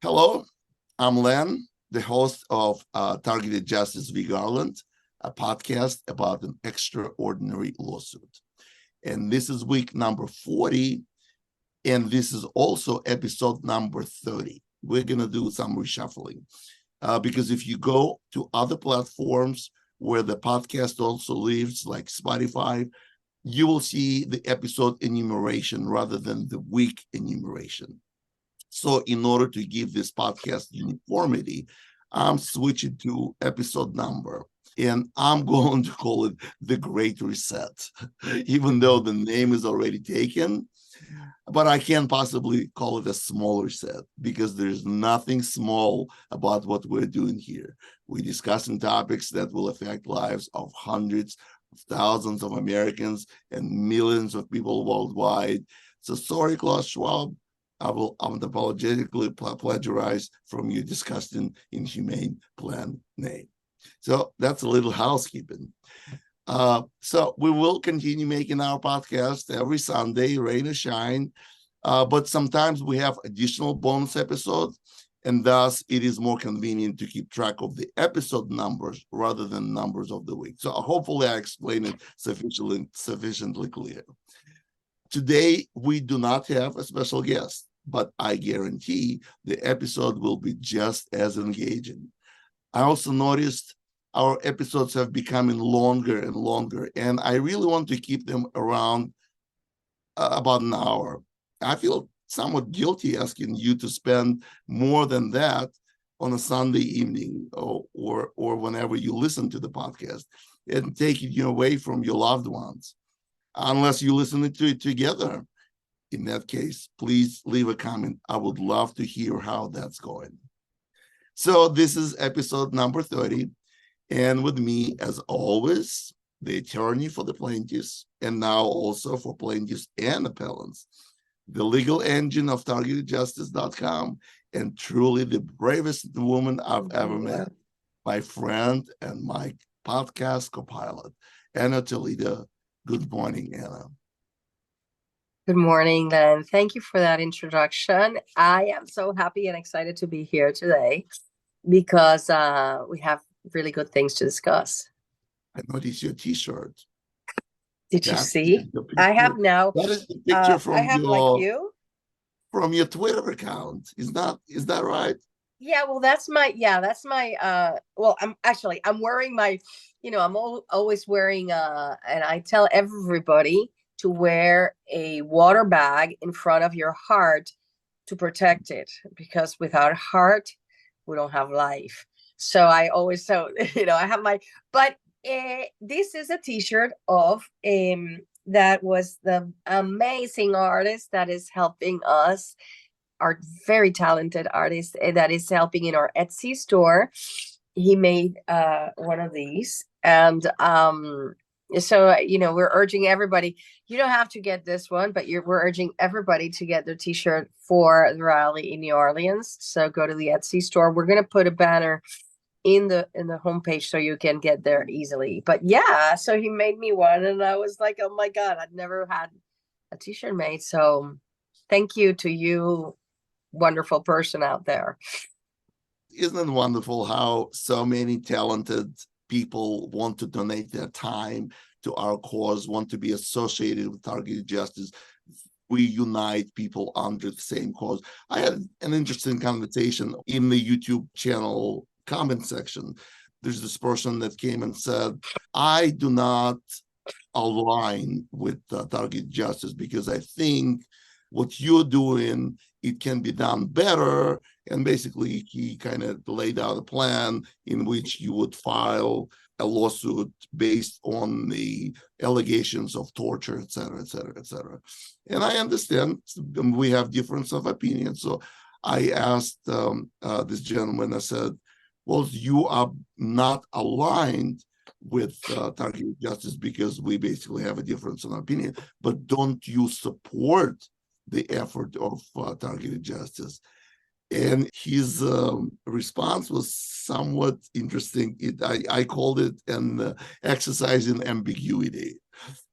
Hello, I'm Len, the host of Targeted Justice v. Garland, a podcast about an extraordinary lawsuit. And this is week number 40, and this is also episode number 30. We're going to do some reshuffling because if you go to other platforms where the podcast also lives, like Spotify, you will see the episode enumeration rather than the week enumeration. So in order to give this podcast uniformity, I'm switching to episode number, and I'm going to call it The Great Reset, even though the name is already taken. But I can't possibly call it a small reset because there's nothing small about what we're doing here. We're discussing topics that will affect lives of hundreds of thousands of Americans and millions of people worldwide. So sorry, Klaus Schwab, I will unapologetically plagiarize from your disgusting, inhumane plan name. So that's a little housekeeping. So we will continue making our podcast every Sunday, rain or shine. But sometimes we have additional bonus episodes, and thus it is more convenient to keep track of the episode numbers rather than numbers of the week. So hopefully I explained it sufficiently clear. Today, we do not have a special guest, but I guarantee the episode will be just as engaging. I also noticed our episodes have becoming longer and longer, and I really want to keep them around about an hour. I feel somewhat guilty asking you to spend more than that on a Sunday evening or whenever you listen to the podcast and taking you away from your loved ones, unless you listen to it together. In that case, please leave a comment. I would love to hear how that's going. So this is episode number 30. And with me, as always, the attorney for the plaintiffs, and now also for plaintiffs and appellants, the legal engine of TargetedJustice.com, and truly the bravest woman I've ever met, my friend and my podcast co-pilot, Anna Toledo. Good morning, Anna. Good morning, Len. Thank you for that introduction. I am so happy and excited to be here today because we have really good things to discuss. I noticed your T-shirt. Did you see? I have now. That is the picture from I have like you from your Twitter account. Is that right? Yeah. Well, that's my. Well, I'm wearing my. I'm always wearing. And I tell everybody to wear a water bag in front of your heart to protect it, because without heart, we don't have life. So I always I have my. But this is a T-shirt of that was the amazing artist that is helping us, our very talented artist that is helping in our Etsy store. He made one of these, and so we're urging everybody. You don't have to get this one, but we're urging everybody to get their T-shirt for the rally in New Orleans. So go to the Etsy store. We're going to put a banner in the homepage so you can get there easily. But yeah, so he made me one, and I was like, oh my God, I'd never had a T-shirt made. So thank you to you, wonderful person out there. Isn't it wonderful how so many talented people want to donate their time to our cause, want to be associated with Targeted Justice? We unite people under the same cause. I had an interesting conversation in the YouTube channel comment section. There's this person that came and said, I do not align with Targeted Justice because I think what you're doing, it can be done better. And basically, he kind of laid out a plan in which you would file a lawsuit based on the allegations of torture, et cetera, et cetera, et cetera. And I understand we have difference of opinion. So I asked this gentleman, I said, well, you are not aligned with Targeted Justice because we basically have a difference in opinion, but don't you support the effort of Targeted Justice? And his response was somewhat interesting. I called it an exercise in ambiguity,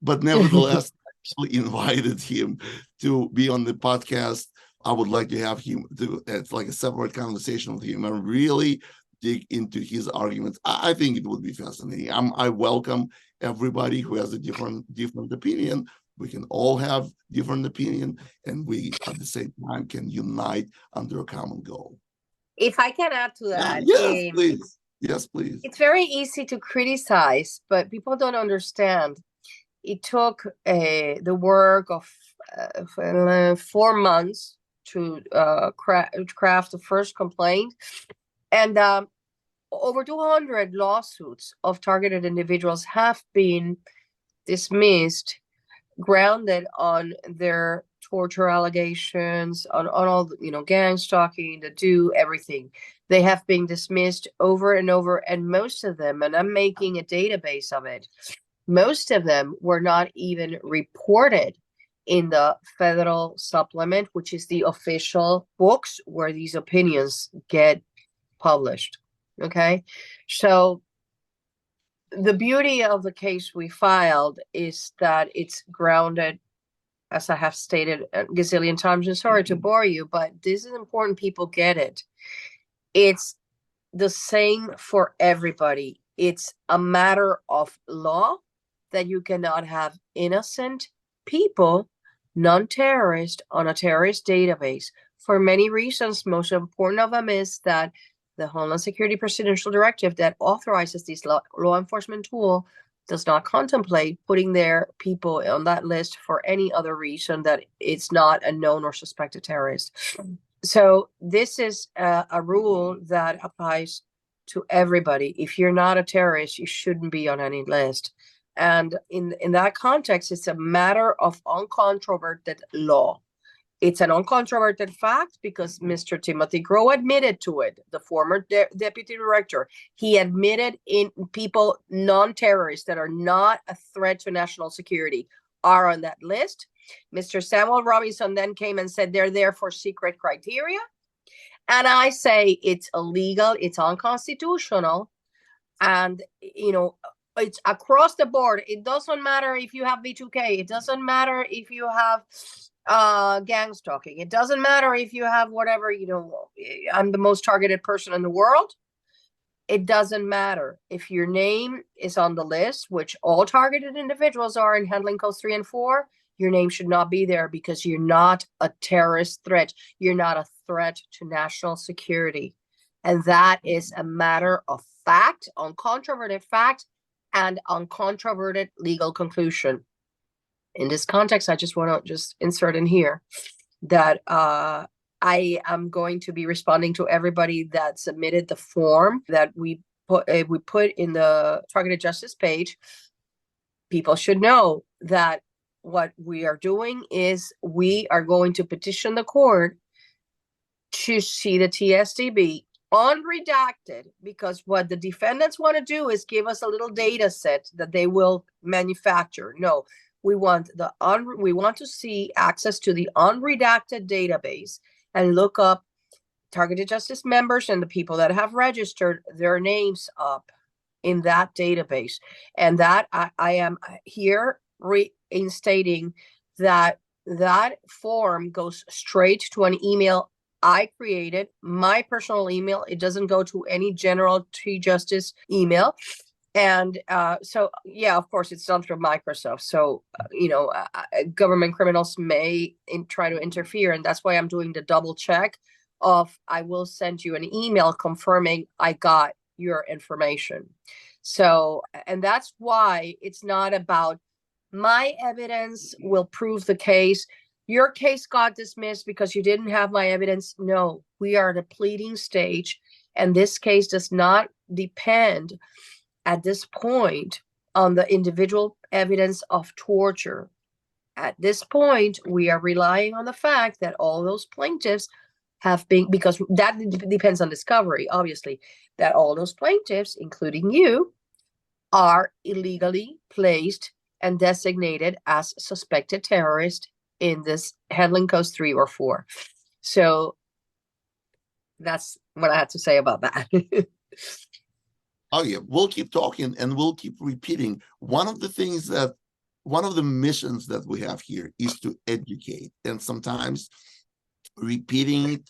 but nevertheless, I actually invited him to be on the podcast. I would like to have him do it's like a separate conversation with him and really dig into his arguments. I think it would be fascinating. I welcome everybody who has a different opinion. We can all have different opinion, and we at the same time can unite under a common goal. If I can add to that, Yes, please. Yes, please. It's very easy to criticize, but people don't understand. It took the work of 4 months to craft the first complaint, and over 200 lawsuits of targeted individuals have been dismissed, grounded on their torture allegations, on all the, gang stalking, everything. They have been dismissed over and over, and most of them, and I'm making a database of it, most of them were not even reported in the federal supplement, which is the official books where these opinions get published. Okay, so the beauty of the case we filed is that it's grounded, as I have stated a gazillion times, and sorry to bore you, but this is important people get it. It's the same for everybody. It's a matter of law that you cannot have innocent people, non-terrorist, on a terrorist database for many reasons. Most important of them is that the Homeland Security Presidential Directive that authorizes this law enforcement tool does not contemplate putting their people on that list for any other reason that it's not a known or suspected terrorist. So this is a rule that applies to everybody. If you're not a terrorist, you shouldn't be on any list. And in that context, it's a matter of uncontroverted law. It's an uncontroverted fact because Mr. Timothy Crow admitted to it, the former deputy director. He admitted in people, non-terrorists that are not a threat to national security are on that list. Mr. Samuel Robinson then came and said they're there for secret criteria. And I say it's illegal, it's unconstitutional. And, it's across the board. It doesn't matter if you have B2K. It doesn't matter if you have gang stalking. It doesn't matter if you have whatever, I'm the most targeted person in the world. It doesn't matter if your name is on the list, which all targeted individuals are in handling codes 3 and 4. Your name should not be there because you're not a terrorist threat. You're not a threat to national security. And that is a matter of fact, uncontroverted fact, and uncontroverted legal conclusion. In this context, I just want to insert in here that I am going to be responding to everybody that submitted the form that we put in the targeted justice page. People should know that what we are doing is we are going to petition the court to see the TSDB unredacted, because what the defendants want to do is give us a little data set that they will manufacture. No, we want to see access to the unredacted database and look up targeted justice members and the people that have registered their names up in that database. And that I am here reinstating that form goes straight to an email I created, my personal email. It doesn't go to any general T-Justice email. And so, yeah, of course, it's done through Microsoft. So, government criminals may try to interfere. And that's why I'm doing the double check of I will send you an email confirming I got your information. So, and that's why it's not about my evidence will prove the case. Your case got dismissed because you didn't have my evidence. No, we are at a pleading stage, and this case does not depend at this point on the individual evidence of torture. At this point, we are relying on the fact that all those plaintiffs have been, because that depends on discovery, obviously, that all those plaintiffs, including you, are illegally placed and designated as suspected terrorists in this handling codes 3 or 4. So that's what I had to say about that. Oh yeah, we'll keep talking and we'll keep repeating. One of the missions that we have here is to educate. And sometimes repeating it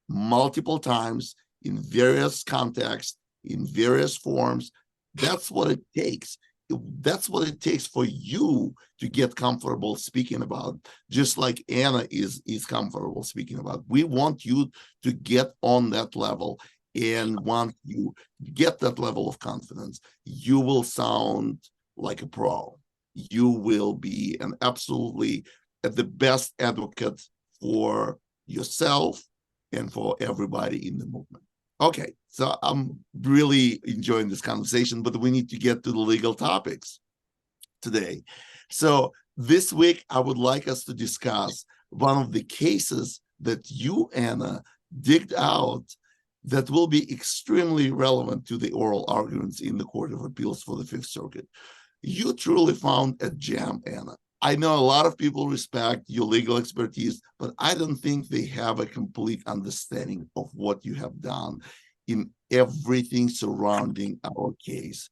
multiple times in various contexts, in various forms. That's what it takes. That's what it takes for you to get comfortable speaking about, just like Anna is comfortable speaking about. We want you to get on that level, and once you get that level of confidence, you will sound like a pro. You will be an absolutely the best advocate for yourself and for everybody in the movement. Okay, so I'm really enjoying this conversation, but we need to get to the legal topics today. So this week, I would like us to discuss one of the cases that you, Anna, digged out that will be extremely relevant to the oral arguments in the Court of Appeals for the Fifth Circuit. You truly found a gem, Anna. I know a lot of people respect your legal expertise, but I don't think they have a complete understanding of what you have done in everything surrounding our case,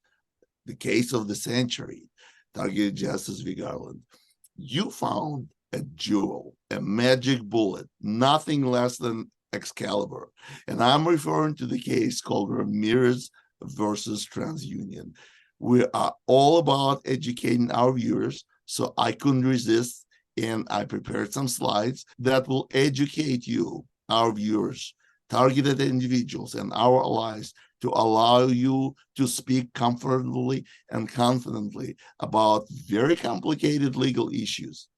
the case of the century, Targeted Justice v. Garland. You found a jewel, a magic bullet, nothing less than Excalibur. And I'm referring to the case called Ramirez versus TransUnion. We are all about educating our viewers, so I couldn't resist, and I prepared some slides that will educate you, our viewers, targeted individuals, and our allies to allow you to speak comfortably and confidently about very complicated legal issues.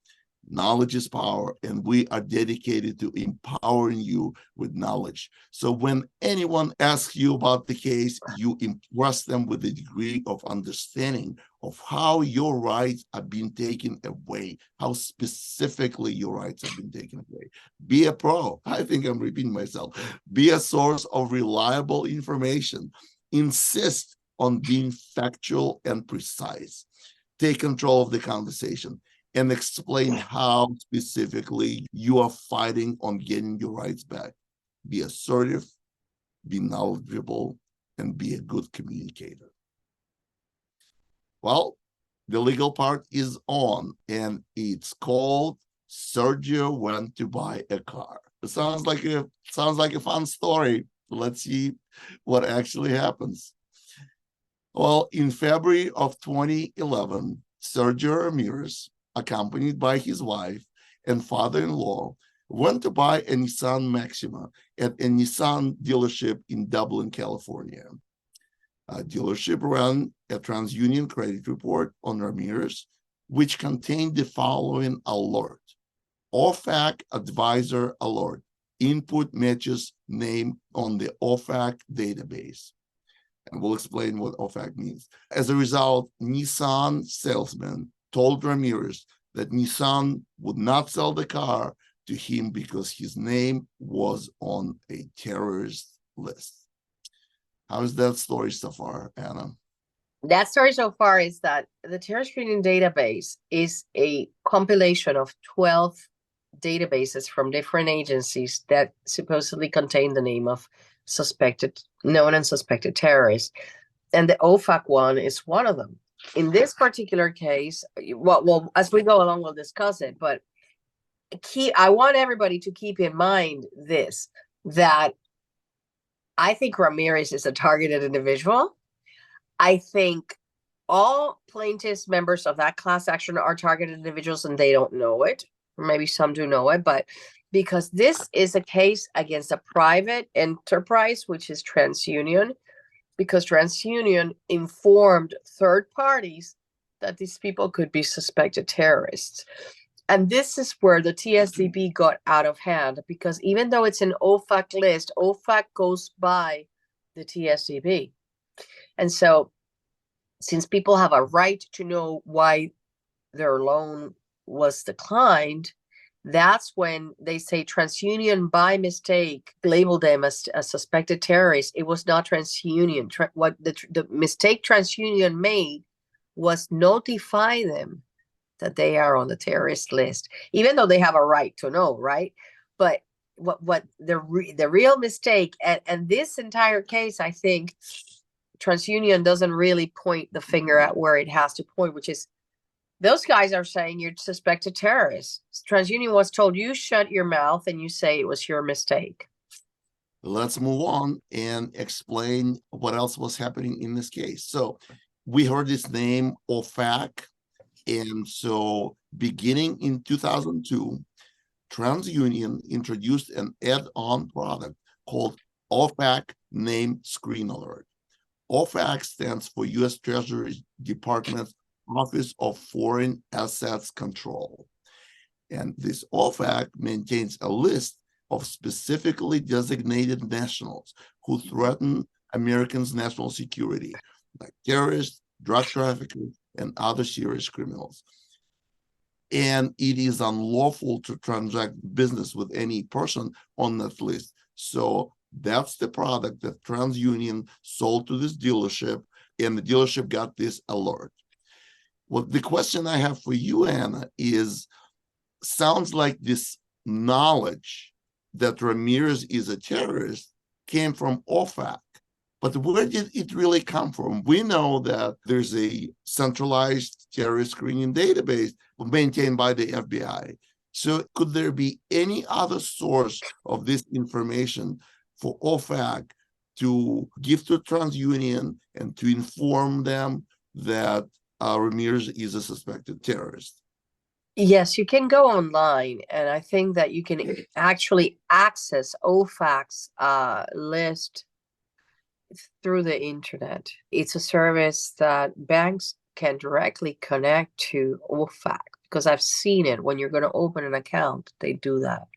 Knowledge is power, and we are dedicated to empowering you with knowledge. So when anyone asks you about the case, you impress them with a degree of understanding of how your rights are being taken away, how specifically your rights have been taken away. Be a pro. I think I'm repeating myself. Be a source of reliable information. Insist on being factual and precise. Take control of the conversation and explain how specifically you are fighting on getting your rights back. Be assertive, be knowledgeable, and be a good communicator. Well, the legal part is on, and it's called Sergio Went to Buy a Car. It sounds like a fun story. Let's see what actually happens. Well, in February of 2011, Sergio Ramirez, accompanied by his wife and father-in-law, went to buy a Nissan Maxima at a Nissan dealership in Dublin, California. A dealership ran a TransUnion credit report on Ramirez, which contained the following alert: OFAC advisor alert, input matches name on the OFAC database. And we'll explain what OFAC means. As a result, Nissan salesman told Ramirez that Nissan would not sell the car to him because his name was on a terrorist list. How is that story so far, Anna? That story so far is that the terror screening database is a compilation of 12 databases from different agencies that supposedly contain the name of known and suspected terrorists. And the OFAC one is one of them. In this particular case, well, as we go along, we'll discuss it, but I want everybody to keep in mind this, that I think Ramirez is a targeted individual. I think all plaintiffs, members of that class action, are targeted individuals and they don't know it. Or maybe some do know it, but because this is a case against a private enterprise, which is TransUnion, because TransUnion informed third parties that these people could be suspected terrorists. And this is where the TSDB got out of hand, because even though it's an OFAC list, OFAC goes by the TSDB. And so since people have a right to know why their loan was declined, that's when they say TransUnion by mistake labeled them as a suspected terrorist. It was not TransUnion. What the mistake TransUnion made was notify them that they are on the terrorist list, even though they have a right to know, right? But what the real mistake, and this entire case, I think TransUnion doesn't really point the finger at where it has to point, which is Those guys are saying you're suspected terrorists. TransUnion was told you shut your mouth and you say it was your mistake. Let's move on and explain what else was happening in this case. So we heard this name OFAC. And so beginning in 2002, TransUnion introduced an add-on product called OFAC Name Screen Alert. OFAC stands for U.S. Treasury Department's Office of Foreign Assets Control. And this OFAC maintains a list of specifically designated nationals who threaten Americans' national security, like terrorists, drug traffickers, and other serious criminals. And it is unlawful to transact business with any person on that list. So that's the product that TransUnion sold to this dealership, and the dealership got this alert. Well, the question I have for you, Anna, is sounds like this knowledge that Ramirez is a terrorist came from OFAC. But where did it really come from? We know that there's a centralized terrorist screening database maintained by the FBI. So could there be any other source of this information for OFAC to give to TransUnion and to inform them that Ramirez is a suspected terrorist? Yes, you can go online, and I think that you can actually access OFAC's list through the internet. It's a service that banks can directly connect to OFAC, because I've seen it. When you're going to open an account, they do that.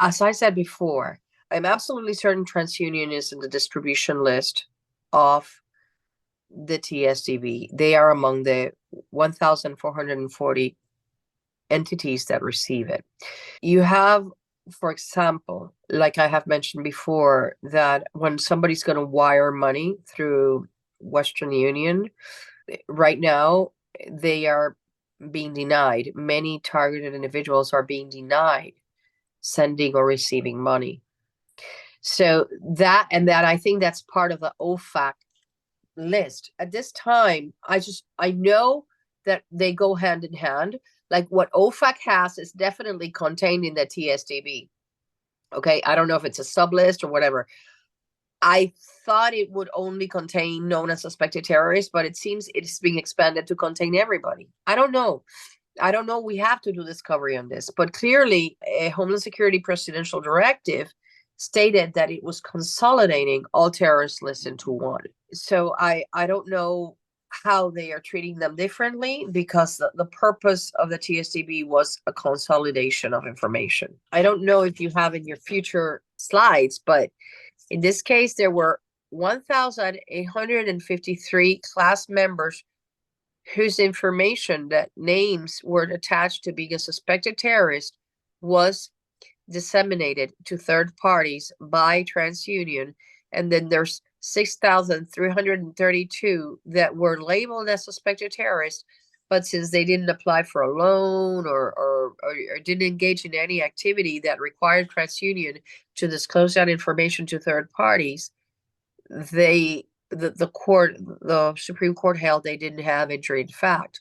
As I said before, I'm absolutely certain TransUnion is in the distribution list of the TSDB. They are among the 1,440 entities that receive it. You have, for example, like I have mentioned before, that when somebody's going to wire money through Western Union, right now they are being denied. Many targeted individuals are being denied sending or receiving money. So that I think that's part of the OFAC list. At this time, I know that they go hand in hand. Like what OFAC has is definitely contained in the TSDB. Okay, I don't know if it's a sub list or whatever. I thought it would only contain known and suspected terrorists, but it seems it's being expanded to contain everybody. I don't know. We have to do discovery on this, but clearly a Homeland Security presidential directive stated that it was consolidating all terrorist lists into one. So I don't know how they are treating them differently, because the purpose of the TSDB was a consolidation of information. I don't know if you have in your future slides, but in this case, there were 1,853 class members whose information, that names were attached to being a suspected terrorist, was disseminated to third parties by TransUnion. And then there's 6,332 that were labeled as suspected terrorists, but since they didn't apply for a loan or didn't engage in any activity that required TransUnion to disclose that information to third parties, the Supreme Court held they didn't have injury in fact,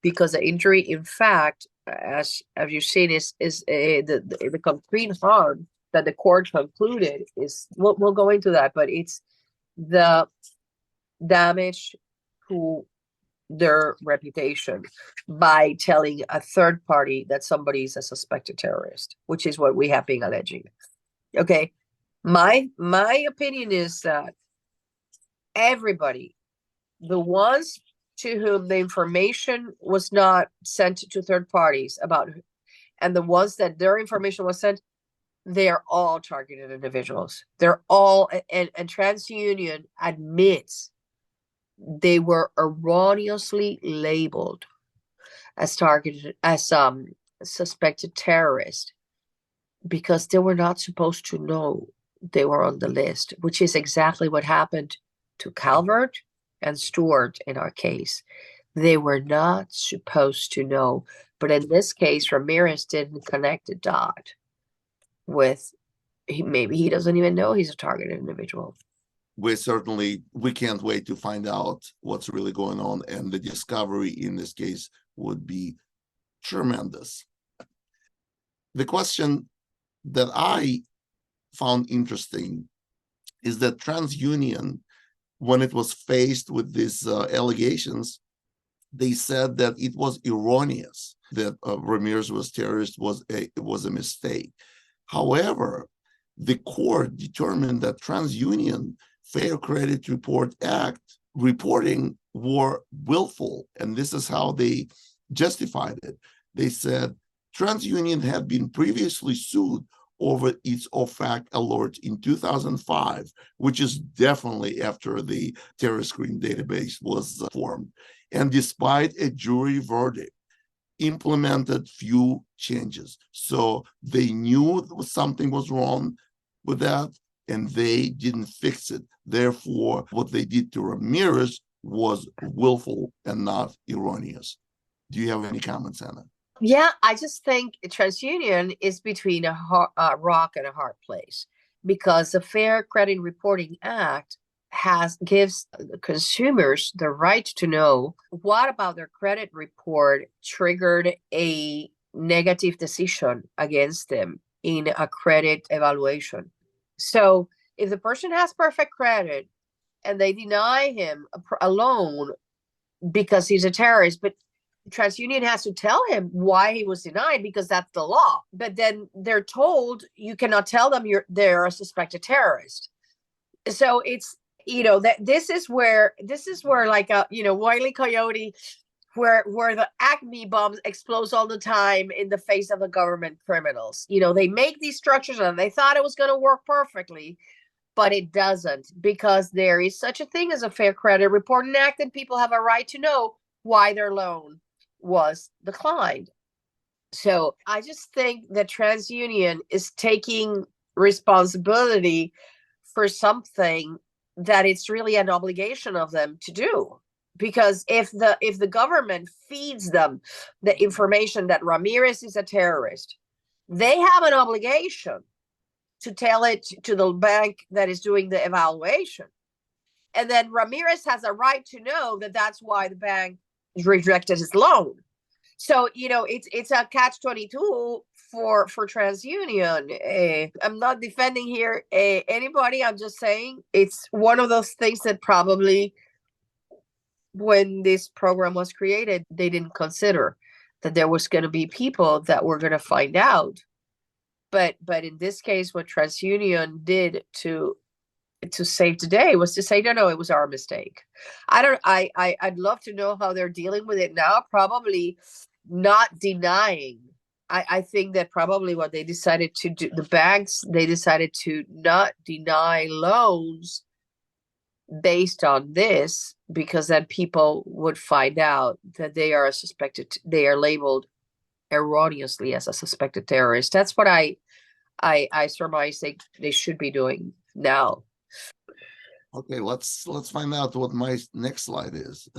because the injury in fact, as you've seen, is the concrete harm that the court concluded is, we'll go into that, but it's the damage to their reputation by telling a third party that somebody is a suspected terrorist, which is what we have been alleging. Okay, my opinion is that everybody, the ones to whom the information was not sent to third parties about, and the ones that their information was sent, they are all targeted individuals. They're all, and TransUnion admits they were erroneously labeled as targeted, as suspected terrorists, because they were not supposed to know they were on the list, which is exactly what happened to Calvert and Stewart in our case. They were not supposed to know. But in this case, Ramirez didn't connect the dot with, maybe he doesn't even know he's a targeted individual. we can't wait to find out what's really going on, and the discovery in this case would be tremendous. The question that I found interesting is that TransUnion, when it was faced with these allegations, they said that it was erroneous that Ramirez was terrorist was a mistake. However, the court determined that TransUnion Fair Credit Report Act reporting were willful, and this is how they justified it. They said TransUnion had been previously sued over its OFAC alert in 2005, which is definitely after the terrorist screen database was formed. And despite a jury verdict, implemented few changes. So they knew something was wrong with that, and they didn't fix it. Therefore, what they did to Ramirez was willful and not erroneous. Do you have any comments, Anna? Yeah, I just think TransUnion is between a rock and a hard place, because the Fair Credit Reporting Act gives consumers the right to know what about their credit report triggered a negative decision against them in a credit evaluation. So if the person has perfect credit and they deny him a loan because he's a terrorist, but TransUnion has to tell him why he was denied, because that's the law. But then they're told you cannot tell them they're a suspected terrorist. So it's, that this is where like a Wile E. Coyote, where the Acme bombs explodes all the time in the face of the government criminals. They make these structures and they thought it was going to work perfectly, but it doesn't, because there is such a thing as a Fair Credit Reporting Act, and people have a right to know why their loan was declined. So I just think that TransUnion is taking responsibility for something that it's really an obligation of them to do. Because if the government feeds them the information that Ramirez is a terrorist, they have an obligation to tell it to the bank that is doing the evaluation. And then Ramirez has a right to know that that's why the bank rejected his loan. So it's a catch-22 for TransUnion. I'm not defending here anybody. I'm just saying it's one of those things that probably, when this program was created, they didn't consider that there was going to be people that were going to find out. But in this case, what TransUnion did to save the day was to say, no, it was our mistake. I'd love to know how they're dealing with it now. Probably not denying. I think that probably what they decided to do, the banks, they decided to not deny loans based on this, because then people would find out that they are labeled erroneously as a suspected terrorist. That's what I surmise they should be doing now. Okay, let's find out what my next slide is.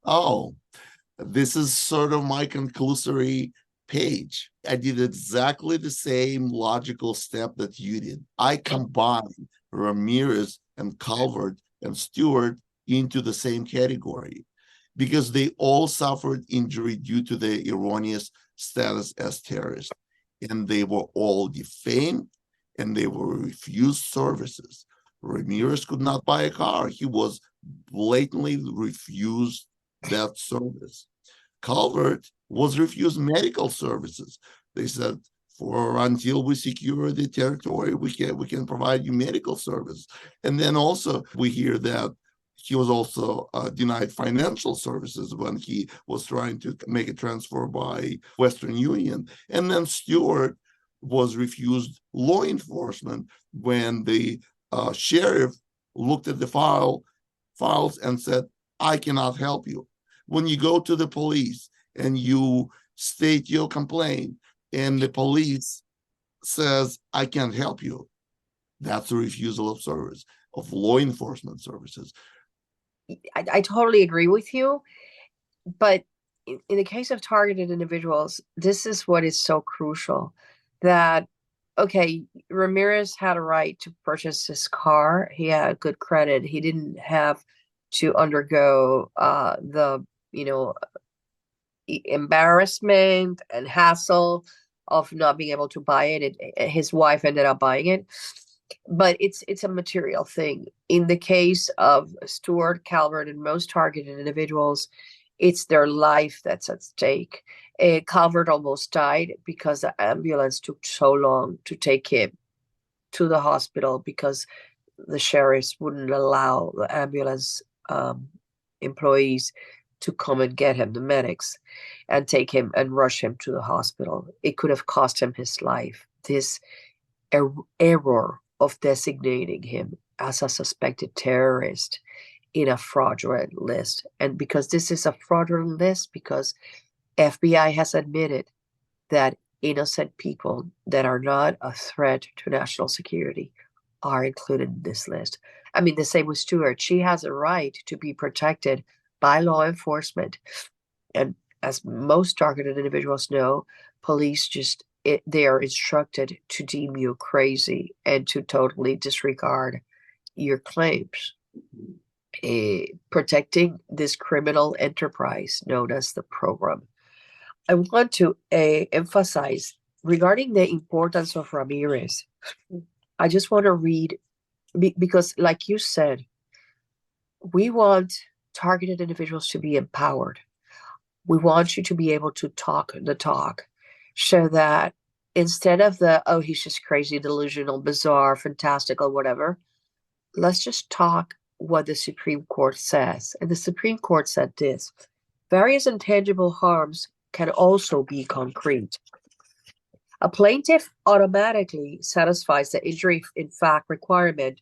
Oh, this is sort of my conclusory page. I did exactly the same logical step that you did. I combined Ramirez and Calvert and Stewart into the same category because they all suffered injury due to their erroneous status as terrorists. And they were all defamed and they were refused services. Ramirez could not buy a car. He was blatantly refused that service. Calvert was refused medical services. They said, until we secure the territory, we can provide you medical service. And then also we hear that he was also denied financial services when he was trying to make a transfer by Western Union. And then Stewart was refused law enforcement when the sheriff looked at the files and said, I cannot help you. When you go to the police and you state your complaint and the police says, I can't help you, that's a refusal of service, of law enforcement services. I totally agree with you. But in the case of targeted individuals, this is what is so crucial, that okay, Ramirez had a right to purchase his car. He had good credit. He didn't have to undergo the, embarrassment and hassle of not being able to buy it. His wife ended up buying it, but it's a material thing. In the case of Stuart, Calvert, and most targeted individuals, it's their life that's at stake. Calvert almost died because the ambulance took so long to take him to the hospital because the sheriffs wouldn't allow the ambulance employees to come and get him, the medics, and take him and rush him to the hospital. It could have cost him his life. This error of designating him as a suspected terrorist in a fraudulent list. And because this is a fraudulent list, because FBI has admitted that innocent people that are not a threat to national security are included in this list. I mean, the same with Stewart. She has a right to be protected by law enforcement. And as most targeted individuals know, police they are instructed to deem you crazy and to totally disregard your claims. Protecting this criminal enterprise known as the program. I want to emphasize regarding the importance of Ramirez. I just want to read, because like you said, we want targeted individuals to be empowered. We want you to be able to talk the talk, so that instead of oh, he's just crazy, delusional, bizarre, fantastical, whatever, let's just talk what the Supreme Court says. And the Supreme Court said this: various intangible harms can also be concrete. A plaintiff automatically satisfies the injury in fact requirement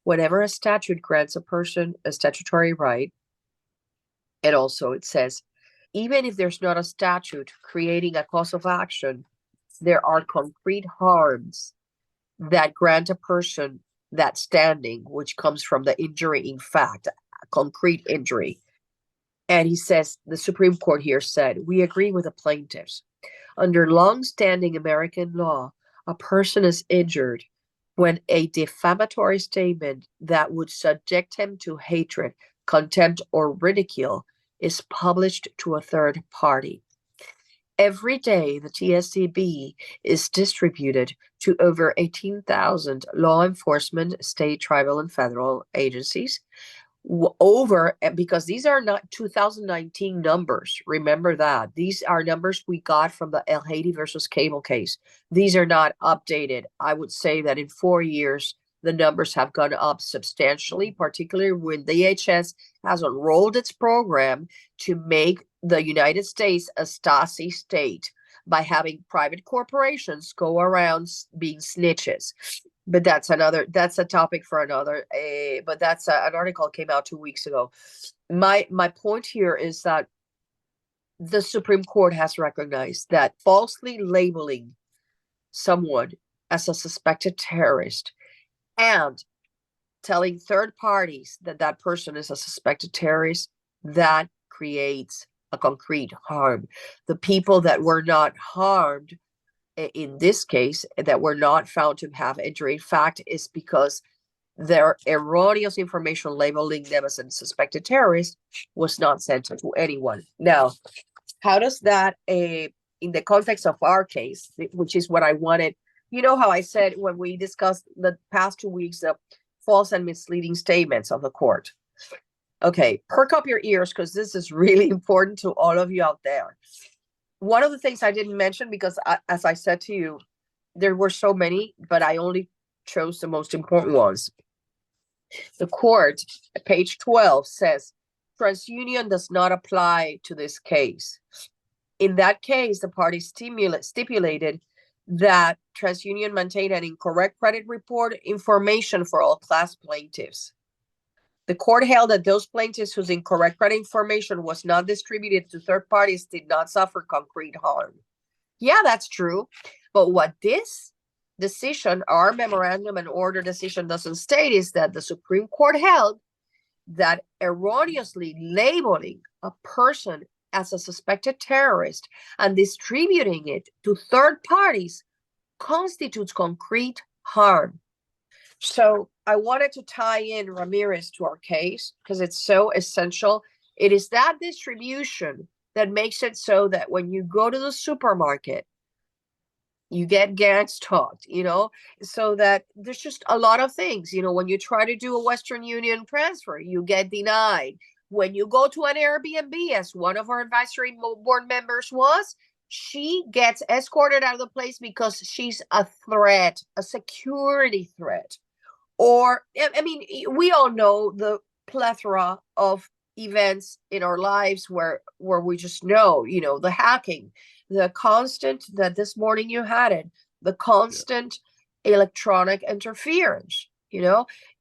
whenever a statute grants a person a statutory right. And also it says, even if there's not a statute creating a cause of action, there are concrete harms that grant a person that standing, which comes from the injury in fact, a concrete injury. And he says, the Supreme Court here said, we agree with the plaintiffs. Under long-standing American law, a person is injured when a defamatory statement that would subject him to hatred, contempt, or ridicule is published to a third party. Every day, the TSCB is distributed to over 18,000 law enforcement, state, tribal, and federal agencies. Because these are not 2019 numbers. Remember that. These are numbers we got from the El Haiti versus Cable case. These are not updated. I would say that in 4 years, the numbers have gone up substantially, particularly when the DHS has unrolled its program to make the United States a Stasi state by having private corporations go around being snitches. But that's a topic for another, but that's an article came out 2 weeks ago. My point here is that the Supreme Court has recognized that falsely labeling someone as a suspected terrorist and telling third parties that that person is a suspected terrorist, that creates a concrete harm. The people that were not harmed in this case, that were not found to have injury in fact, is because their erroneous information labeling them as a suspected terrorist was not sent to anyone. Now, how does that, in the context of our case, which is what I wanted, you know how I said when we discussed the past 2 weeks of false and misleading statements of the court. Okay, perk up your ears, because this is really important to all of you out there. One of the things I didn't mention, because as I said to you, there were so many, but I only chose the most important ones. The court, at page 12, says TransUnion does not apply to this case. In that case, the party stipulated that TransUnion maintained an incorrect credit report information for all class plaintiffs. The court held that those plaintiffs whose incorrect credit information was not distributed to third parties did not suffer concrete harm. Yeah, that's true. But what this decision, our memorandum and order decision, doesn't state is that the Supreme Court held that erroneously labeling a person as a suspected terrorist and distributing it to third parties constitutes concrete harm. So I wanted to tie in Ramirez to our case because it's so essential. It is that distribution that makes it so that when you go to the supermarket, you get gas talked, so that there's just a lot of things. When you try to do a Western Union transfer, you get denied. When you go to an Airbnb, as one of our advisory board members was, she gets escorted out of the place because she's a threat, a security threat. Or, I mean, we all know the plethora of events in our lives where we just know, the hacking, the constant that this morning you had it, the constant electronic interference,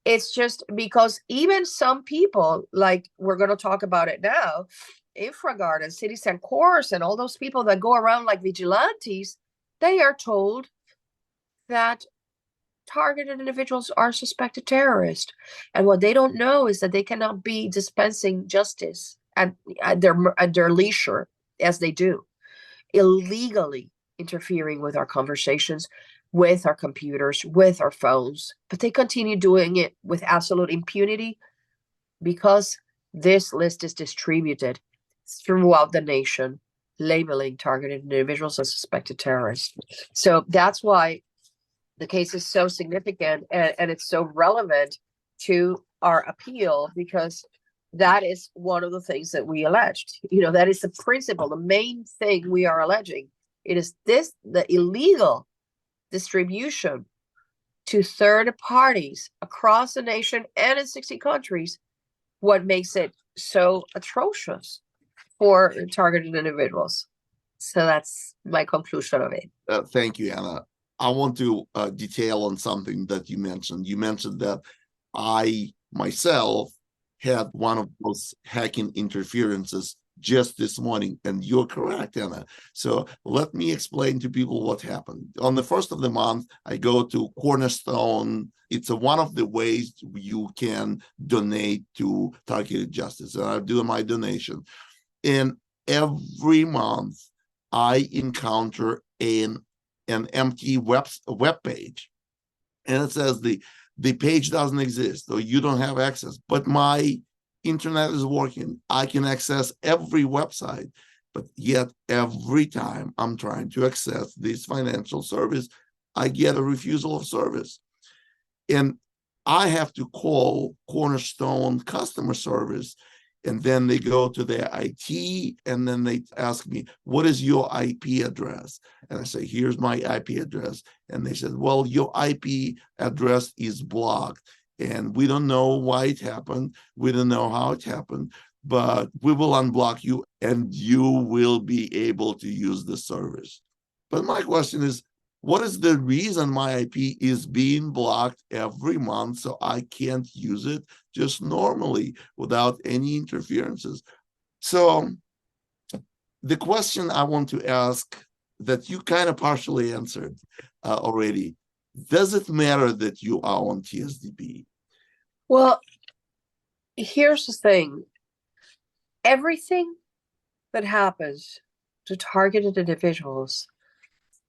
it's just because even some people, like we're going to talk about it now, InfraGard and Citizen Course and all those people that go around like vigilantes, they are told that targeted individuals are suspected terrorists. And what they don't know is that they cannot be dispensing justice at their leisure, as they do, illegally interfering with our conversations, with our computers, with our phones. But they continue doing it with absolute impunity because this list is distributed throughout the nation, labeling targeted individuals as suspected terrorists. So that's why the case is so significant and it's so relevant to our appeal, because that is one of the things that we alleged. That is the principle, the main thing we are alleging. It is the illegal distribution to third parties across the nation and in 60 countries, what makes it so atrocious for targeted individuals. So that's my conclusion of it. Thank you, Anna. I want to detail on something that you mentioned. You mentioned that I myself had one of those hacking interferences just this morning, and you're correct, Anna. So let me explain to people what happened. On the first of the month, I go to Cornerstone. It's one of the ways you can donate to targeted justice, and I do my donation. And every month, I encounter an empty web page, and it says the page doesn't exist, or you don't have access. But my internet is working. I can access every website, but yet every time I'm trying to access this financial service, I get a refusal of service. And I have to call Cornerstone customer service, and then they go to their IT, and then they ask me, what is your IP address? And I say, here's my IP address. And they said, well, your IP address is blocked, and we don't know why it happened. We don't know how it happened, but we will unblock you, and you will be able to use the service. But my question is, what is the reason my IP is being blocked every month so I can't use it just normally without any interferences? So the question I want to ask that you kind of partially answered already, does it matter that you are on TSDB? Well, here's the thing. Everything that happens to targeted individuals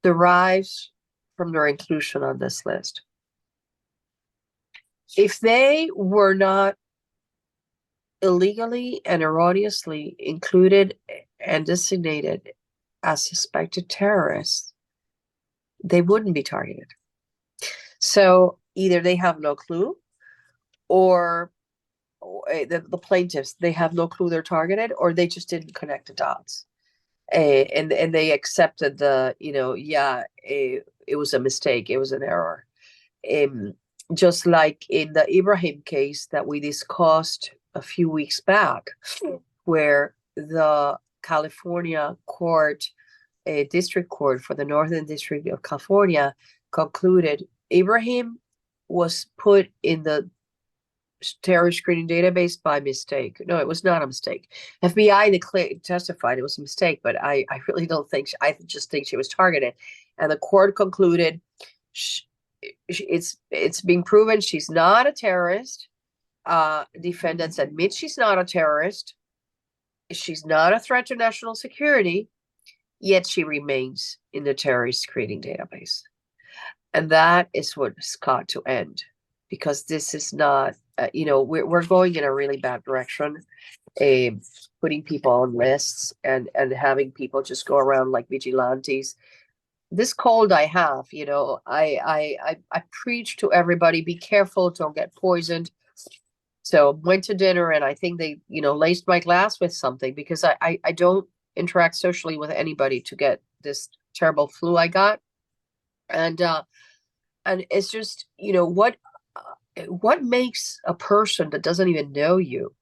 derives from their inclusion on this list. If they were not illegally and erroneously included and designated as suspected terrorists, they wouldn't be targeted. So either they have no clue, or the plaintiffs, they have no clue they're targeted, or they just didn't connect the dots. And they accepted it was a mistake, it was an error. Just like in the Ibrahim case that we discussed a few weeks back, where the California court, district court for the Northern District of California, concluded Ibrahim was put in the terrorist screening database by mistake. No, it was not a mistake. FBI testified it was a mistake, but I really don't think, I just think she was targeted. And the court concluded it's being proven she's not a terrorist. Defendants admit she's not a terrorist. She's not a threat to national security, yet she remains in the terrorist screening database. And that is what's got to end, because this is not, we're going in a really bad direction. uh, Putting people on lists and having people just go around like vigilantes. This cold I have, I preach to everybody, be careful, don't get poisoned. So went to dinner and I think they, laced my glass with something, because I don't interact socially with anybody to get this terrible flu I got. And it's just, what makes a person that doesn't even know you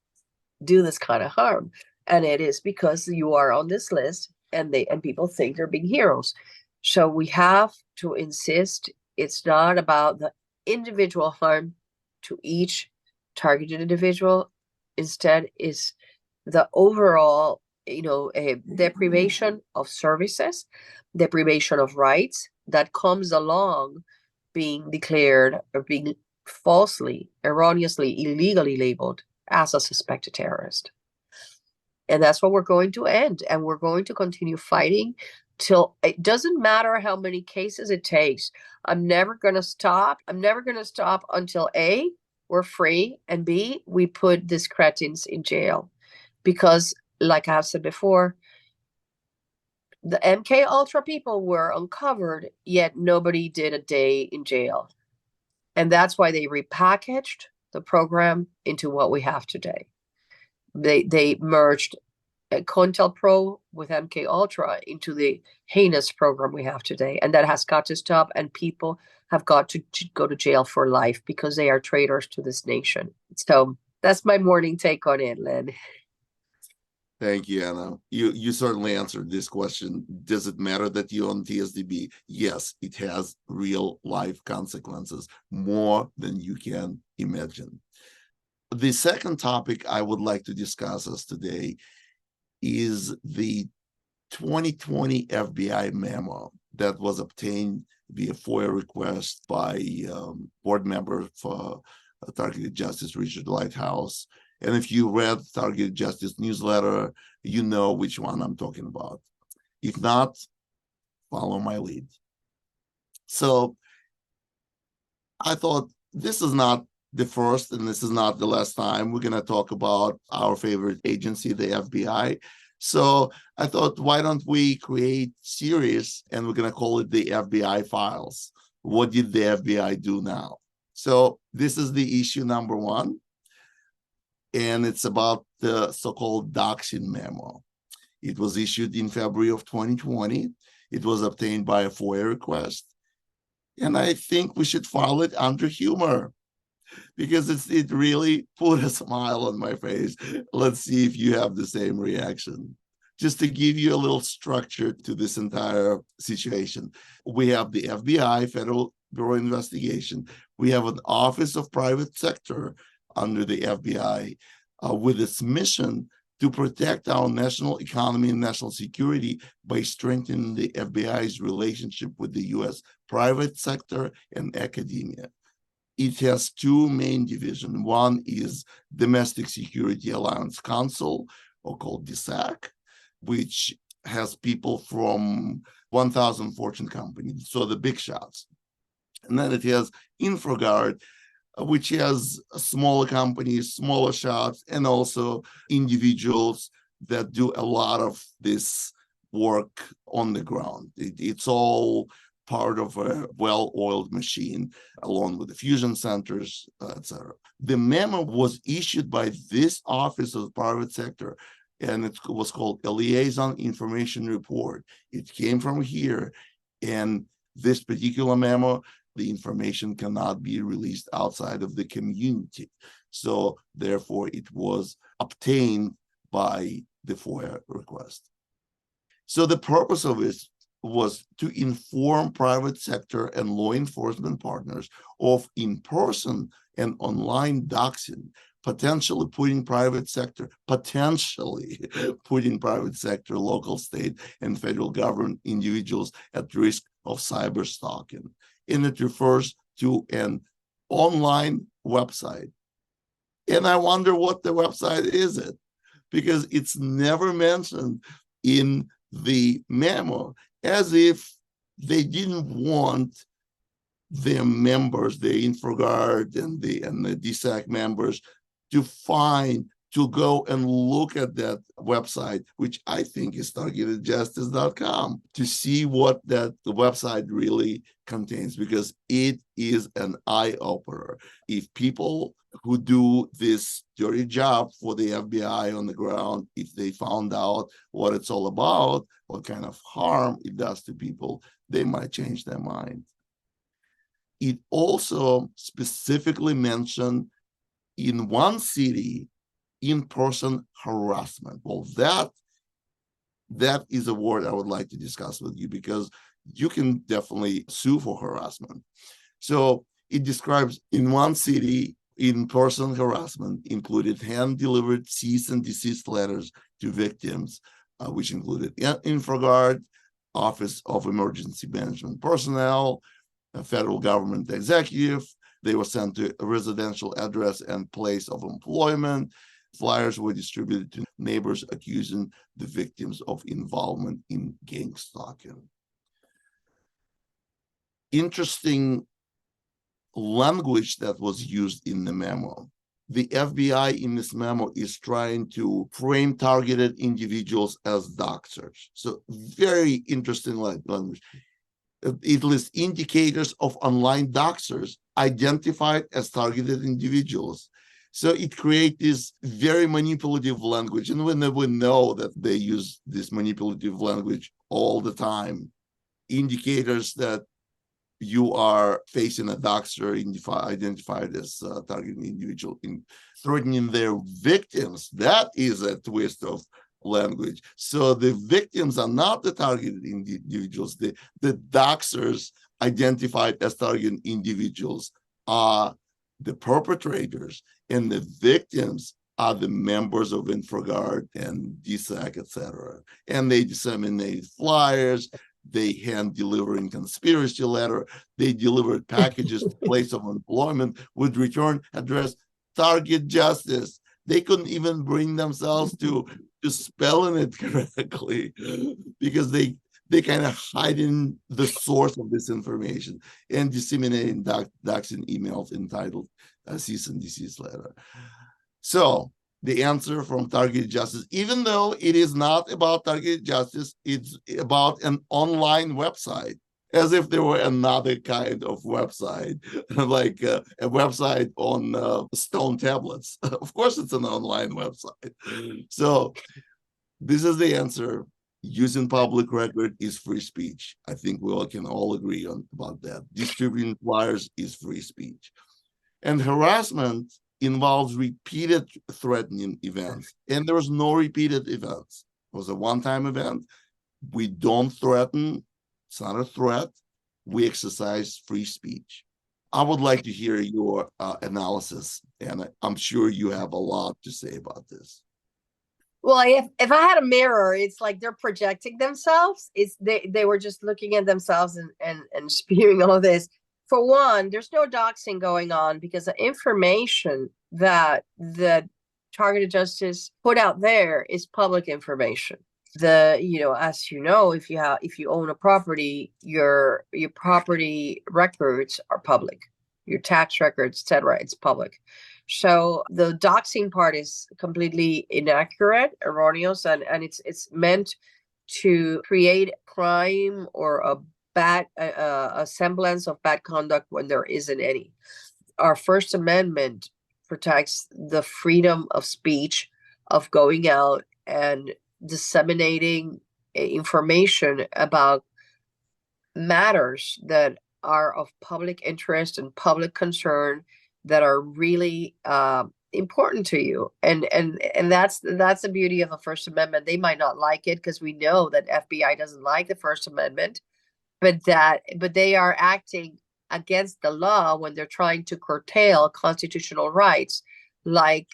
do this kind of harm? And it is because you are on this list, and people think they're being heroes. So we have to insist it's not about the individual harm to each targeted individual. Instead, is the overall, deprivation of services, deprivation of rights that comes along being declared or being falsely, erroneously, illegally labeled as a suspected terrorist. And that's what we're going to end. And we're going to continue fighting till it doesn't matter how many cases it takes. I'm never going to stop. I'm never going to stop until A, we're free, and B, we put these cretins in jail. Because, like I've said before, the MK Ultra people were uncovered, yet nobody did a day in jail. And that's why they repackaged the program into what we have today. They merged COINTELPRO with MK Ultra into the heinous program we have today, and that has got to stop. And people have got to go to jail for life because they are traitors to this nation. So that's my morning take on it, Len. Thank you, Anna. You certainly answered this question. Does it matter that you're on TSDB? Yes, it has real life consequences, more than you can imagine. The second topic I would like to discuss us today is the 2020 FBI memo that was obtained via FOIA request by board member for Targeted Justice, Richard Lighthouse. And if you read Targeted Justice newsletter, you know which one I'm talking about. If not, follow my lead. So I thought this is not the first and this is not the last time we're going to talk about our favorite agency, the FBI. So I thought, why don't we create series and we're going to call it the FBI Files. What did the FBI do now? So this is the issue number 1. And it's about the so-called doxing memo. It was issued in February of 2020. It was obtained by a FOIA request. And I think we should file it under humor because it really put a smile on my face. Let's see if you have the same reaction. Just to give you a little structure to this entire situation, we have the FBI, Federal Bureau of Investigation. We have an Office of Private Sector under the FBI with its mission to protect our national economy and national security by strengthening the FBI's relationship with the U.S. private sector and academia. It has 2 main divisions. One is Domestic Security Alliance Council, or called DSAC, which has people from 1,000 Fortune companies, so the big shots. And then it has InfraGard, which has smaller companies, smaller shops, and also individuals that do a lot of this work on the ground. It's all part of a well-oiled machine, along with the fusion centers, etc. The memo was issued by this Office of the Private Sector, and it was called a Liaison Information Report. It came from here, and this particular memo, the information cannot be released outside of the community. So therefore, it was obtained by the FOIA request. So the purpose of it was to inform private sector and law enforcement partners of in-person and online doxing, potentially putting private sector, local, state, and federal government individuals at risk of cyber stalking. And it refers to an online website. And I wonder what the website is it, because it's never mentioned in the memo, as if they didn't want their members, the InfoGuard and the DSAC members, to go and look at that website, which I think is targetedjustice.com, to see what the website really contains, because it is an eye-opener. If people who do this dirty job for the FBI on the ground, if they found out what it's all about, what kind of harm it does to people, they might change their mind. It also specifically mentioned in one city, in-person harassment. Well, that is a word I would like to discuss with you, because you can definitely sue for harassment. So it describes in one city, in-person harassment included hand-delivered cease and desist letters to victims, which included InfoGuard, Office of Emergency Management Personnel, a federal government executive. They were sent to a residential address and place of employment. Flyers were distributed to neighbors accusing the victims of involvement in gang stalking. Interesting language that was used in the memo. The FBI in this memo is trying to frame targeted individuals as doxers. So very interesting language. It lists indicators of online doxers identified as targeted individuals. So it creates this very manipulative language. And we know that they use this manipulative language all the time. Indicators that you are facing a doxer identified as a targeted individual, in threatening their victims. That is a twist of language. So the victims are not the targeted individuals. The doxers identified as targeted individuals are the perpetrators, and the victims are the members of InfoGuard and DSAC, etc. And they disseminate flyers, they hand delivering conspiracy letter, they delivered packages to place of employment with return address target justice. They couldn't even bring themselves to spelling it correctly, because they kind of hiding the source of this information and disseminating doxing emails entitled cease and desist letter. So the answer from Targeted Justice, even though it is not about Targeted Justice, it's about an online website, as if there were another kind of website, like a website on stone tablets. Of course, it's an online website. So this is the answer. Using public record is free speech. I think we all can agree about that. Distributing flyers is free speech. And harassment involves repeated threatening events. And there was no repeated events. It was a one-time event. We don't threaten. It's not a threat. We exercise free speech. I would like to hear your analysis, and I'm sure you have a lot to say about this. Well, if I had a mirror, it's like they're projecting themselves. It's they were just looking at themselves and spewing all this. For one, there's no doxing going on, because the information that the Targeted Justice put out there is public information. As you know, if you own a property, your property records are public, your tax records, etc. It's public. So the doxing part is completely inaccurate, erroneous, and it's meant to create crime or a semblance of bad conduct when there isn't any. Our First Amendment protects the freedom of speech, of going out and disseminating information about matters that are of public interest and public concern, that are really important to you, and that's the beauty of the First Amendment. They might not like it, because we know that FBI doesn't like the First Amendment, but they are acting against the law when they're trying to curtail constitutional rights, like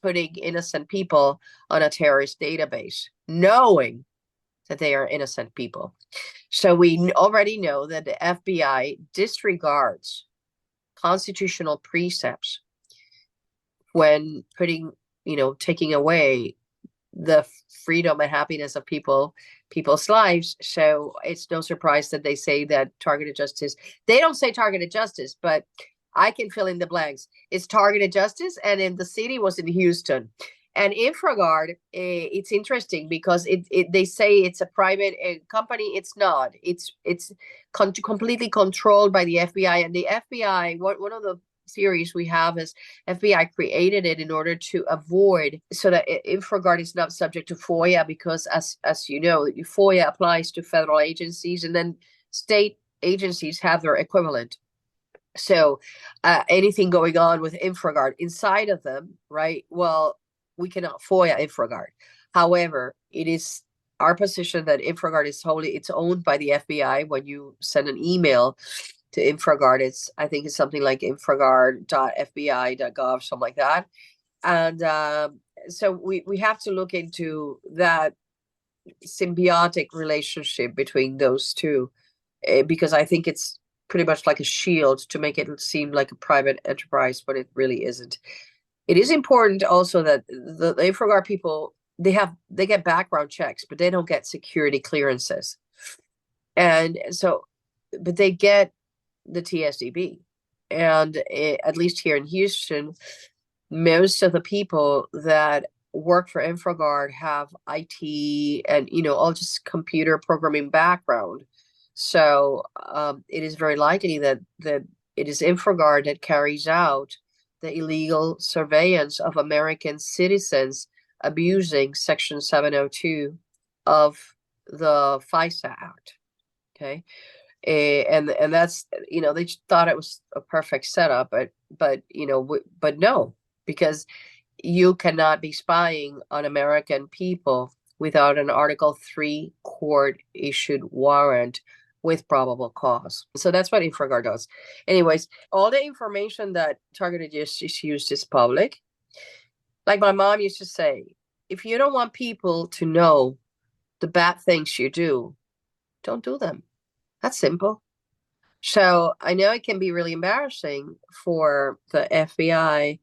putting innocent people on a terrorist database, knowing that they are innocent people. So we already know that the FBI disregards constitutional precepts when taking away the freedom and happiness of people people's lives. So it's no surprise that they say that targeted justice, they don't say targeted justice, but I can fill in the blanks. It's targeted justice, and in the city was in Houston. And InfraGard, it's interesting because they say it's a private company. It's not. It's completely controlled by the FBI, and the FBI. One of the theories we have is FBI created it in order to avoid so that InfraGard is not subject to FOIA, because as you know, FOIA applies to federal agencies, and then state agencies have their equivalent. So anything going on with InfraGard inside of them, right? Well, we cannot FOIA InfraGard. However, it is our position that InfraGard is it's owned by the FBI. When you send an email to InfraGard, I think it's something like infragard.fbi.gov, something like that. And so we have to look into that symbiotic relationship between those two, because I think it's pretty much like a shield to make it seem like a private enterprise, but it really isn't. It is important also that the InfraGard people, they get background checks, but they don't get security clearances. And so, but they get the TSDB. And at least here in Houston, most of the people that work for InfraGard have IT and, all just computer programming background. So it is very likely that it is InfraGard that carries out the illegal surveillance of American citizens abusing Section 702 of the FISA Act. Okay. And that's, they thought it was a perfect setup, but no, because you cannot be spying on American people without an Article 3 court issued warrant with probable cause. So that's what InfraGard does. Anyways, all the information that targeted justice used is public. Like my mom used to say, if you don't want people to know the bad things you do, don't do them. That's simple. So I know it can be really embarrassing for the FBI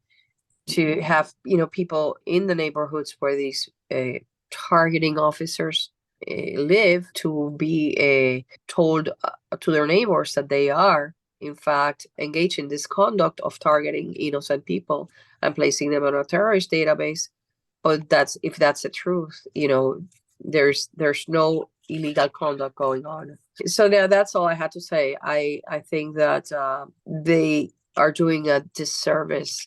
to have, people in the neighborhoods where these targeting officers live, to be told to their neighbors that they are, in fact, engaged in this conduct of targeting innocent people and placing them on a terrorist database. But if that's the truth, there's no illegal conduct going on. So yeah, that's all I had to say. I think that they are doing a disservice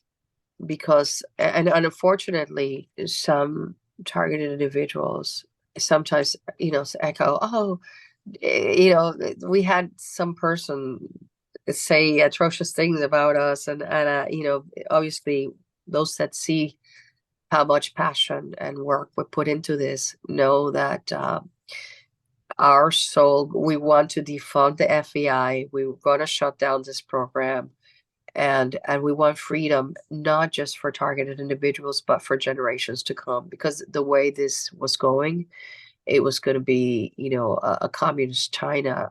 because, and unfortunately, some targeted individuals sometimes, echo, oh, we had some person say atrocious things about us, and obviously those that see how much passion and work we put into this know that our soul, we want to defund the FBI. We're going to shut down this program. And we want freedom, not just for targeted individuals, but for generations to come. Because the way this was going, it was going to be, a communist China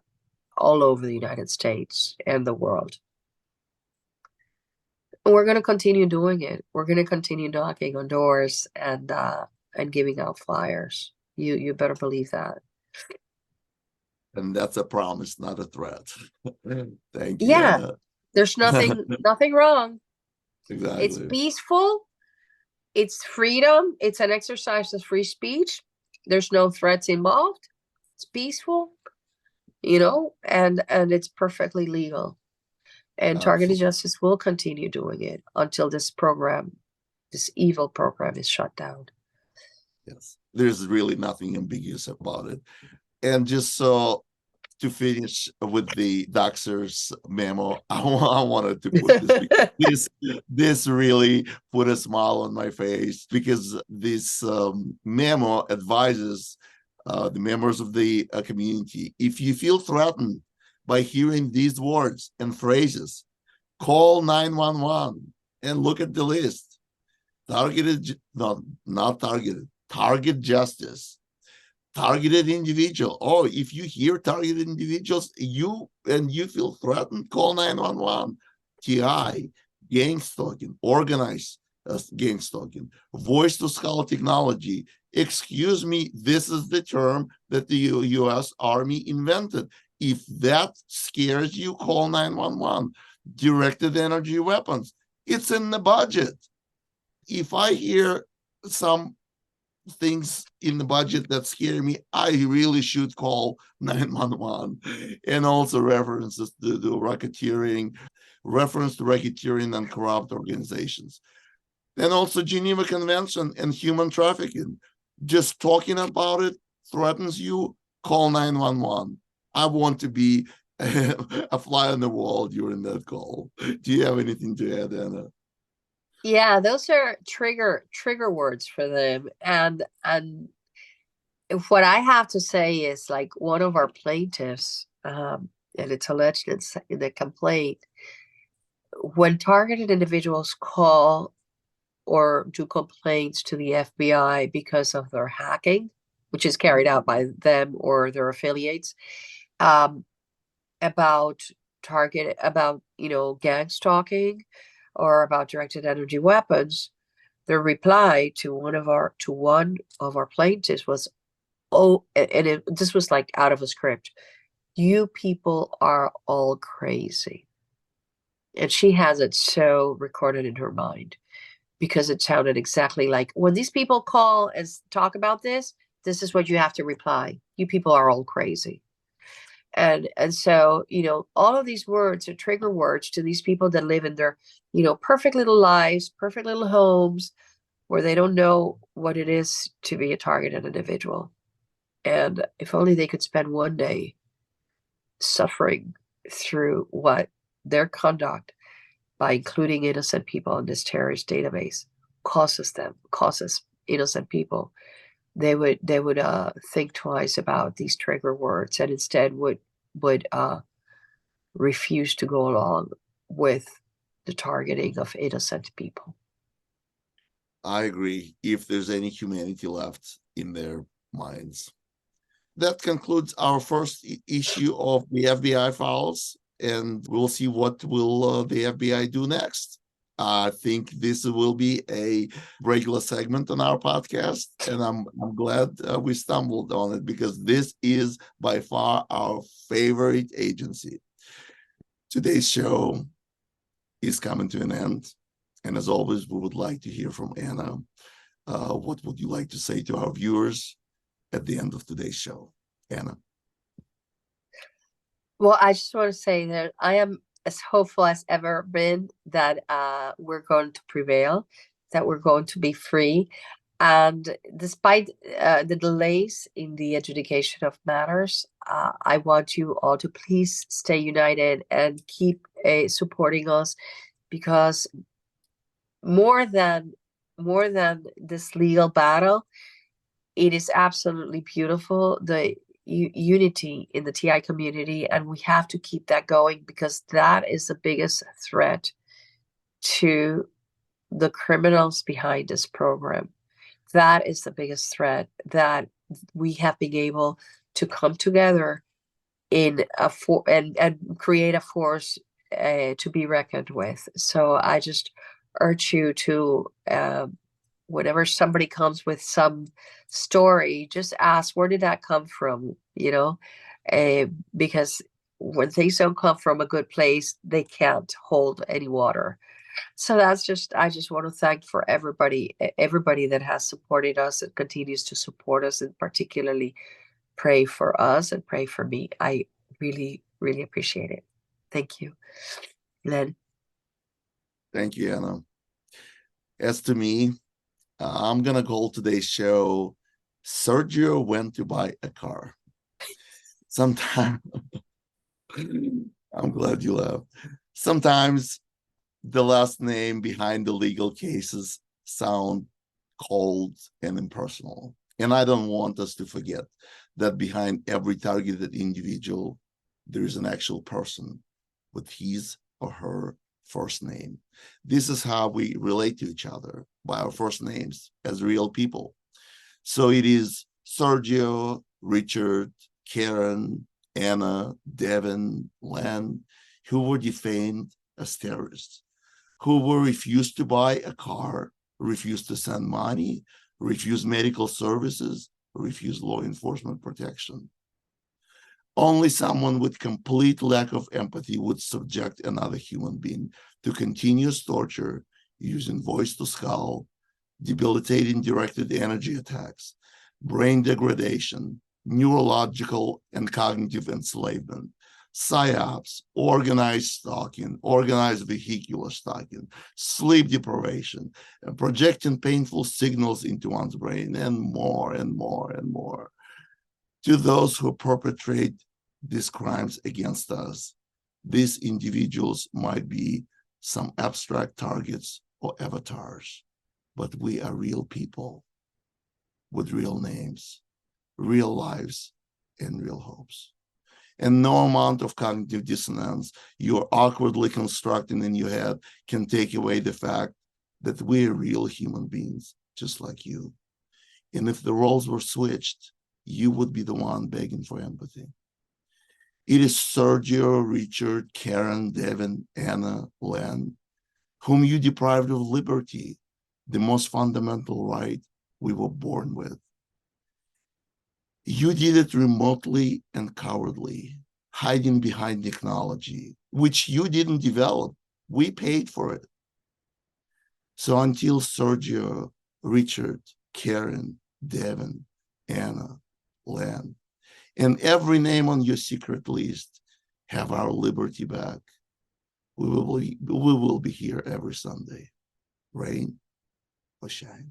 all over the United States and the world. And we're going to continue doing it. We're going to continue knocking on doors and giving out flyers. You better believe that. And that's a promise, not a threat. Thank you. Yeah. There's nothing wrong. Exactly. It's peaceful. It's freedom. It's an exercise of free speech. There's no threats involved. It's peaceful, and it's perfectly legal. And targeted justice will continue doing it until this evil program is shut down. Yes. There's really nothing ambiguous about it. And just so to finish with the doxer's memo, I wanted to put this really put a smile on my face, because this memo advises the members of the community: if you feel threatened by hearing these words and phrases, call 911 and look at the list. Target justice. Targeted individual. Oh, if you hear targeted individuals, you feel threatened, call 911. TI, gang stalking, organized gang stalking. Voice to skull technology. Excuse me, this is the term that the U.S. Army invented. If that scares you, call 911. Directed energy weapons. It's in the budget. If I hear some things in the budget that scare me, I really should call 911. And also references to racketeering, reference to racketeering and corrupt organizations. And also Geneva Convention and human trafficking. Just talking about it threatens you, call 911. I want to be a fly on the wall during that call. Do you have anything to add, Anna? Yeah, those are trigger words for them. And what I have to say is, like, one of our plaintiffs, and it's alleged in the complaint, when targeted individuals call or do complaints to the FBI because of their hacking, which is carried out by them or their affiliates, about gang stalking or about directed energy weapons, the reply to one of our plaintiffs was, "Oh," and this was like out of a script, "You people are all crazy." And she has it so recorded in her mind because it sounded exactly like, when these people call and talk about this, this is what you have to reply: "You people are all crazy." And so, all of these words are trigger words to these people that live in their, perfect little lives, perfect little homes, where they don't know what it is to be a targeted individual. And if only they could spend one day suffering through what their conduct, by including innocent people in this terrorist database, causes innocent people, they would think twice about these trigger words, and instead would refuse to go along with the targeting of innocent people. I agree, if there's any humanity left in their minds. That concludes our first issue of the FBI files, and we'll see what will the FBI do next. I think this will be a regular segment on our podcast, and I'm glad we stumbled on it, because this is by far our favorite agency. Today's show is coming to an end, and as always, we would like to hear from Anna. What would you like to say to our viewers at the end of today's show, Anna? Well, I just want to say that I am as hopeful as ever been that we're going to prevail, that we're going to be free. And despite the delays in the adjudication of matters, I want you all to please stay united and keep supporting us, because more than this legal battle, it is absolutely beautiful, the unity in the TI community, and we have to keep that going, because that is the biggest threat to the criminals behind this program. That is the biggest threat, that we have been able to come together in and create a force to be reckoned with. So I just urge you to, whenever somebody comes with some story, just ask, where did that come from? Because when things don't come from a good place, they can't hold any water. So I just want to thank for everybody that has supported us and continues to support us, and particularly pray for us and pray for me. I really, really appreciate it. Thank you, Len. Thank you, Anna. As to me, I'm gonna call today's show Sergio went to buy a car. Sometimes I'm glad you laughed. Sometimes the last name behind the legal cases sound cold and impersonal. And I don't want us to forget that behind every targeted individual, there is an actual person with his or her first name. This is how we relate to each other, by our first names as real people. So it is Sergio, Richard, Karen, Anna, Devin, Len, who were defamed as terrorists, who were refused to buy a car refuse to send money, refuse medical services, refuse law enforcement protection. Only someone with complete lack of empathy would subject another human being to continuous torture using voice to skull, debilitating directed energy attacks, brain degradation, neurological and cognitive enslavement, psyops, organized stalking, organized vehicular stalking, sleep deprivation, and projecting painful signals into one's brain, and more and more and more. To those who perpetrate these crimes against us, these individuals might be some abstract targets or avatars, but we are real people with real names, real lives, and real hopes. And no amount of cognitive dissonance you're awkwardly constructing in your head can take away the fact that we're real human beings, just like you. And if the roles were switched, you would be the one begging for empathy. It is Sergio, Richard, Karen, Devin, Anna, Len, whom you deprived of liberty, the most fundamental right we were born with. You did it remotely and cowardly, hiding behind technology, which you didn't develop. We paid for it. So until Sergio, Richard, Karen, Devin, Anna, Len, and every name on your secret list have our liberty back, we will be here every Sunday, rain or shine.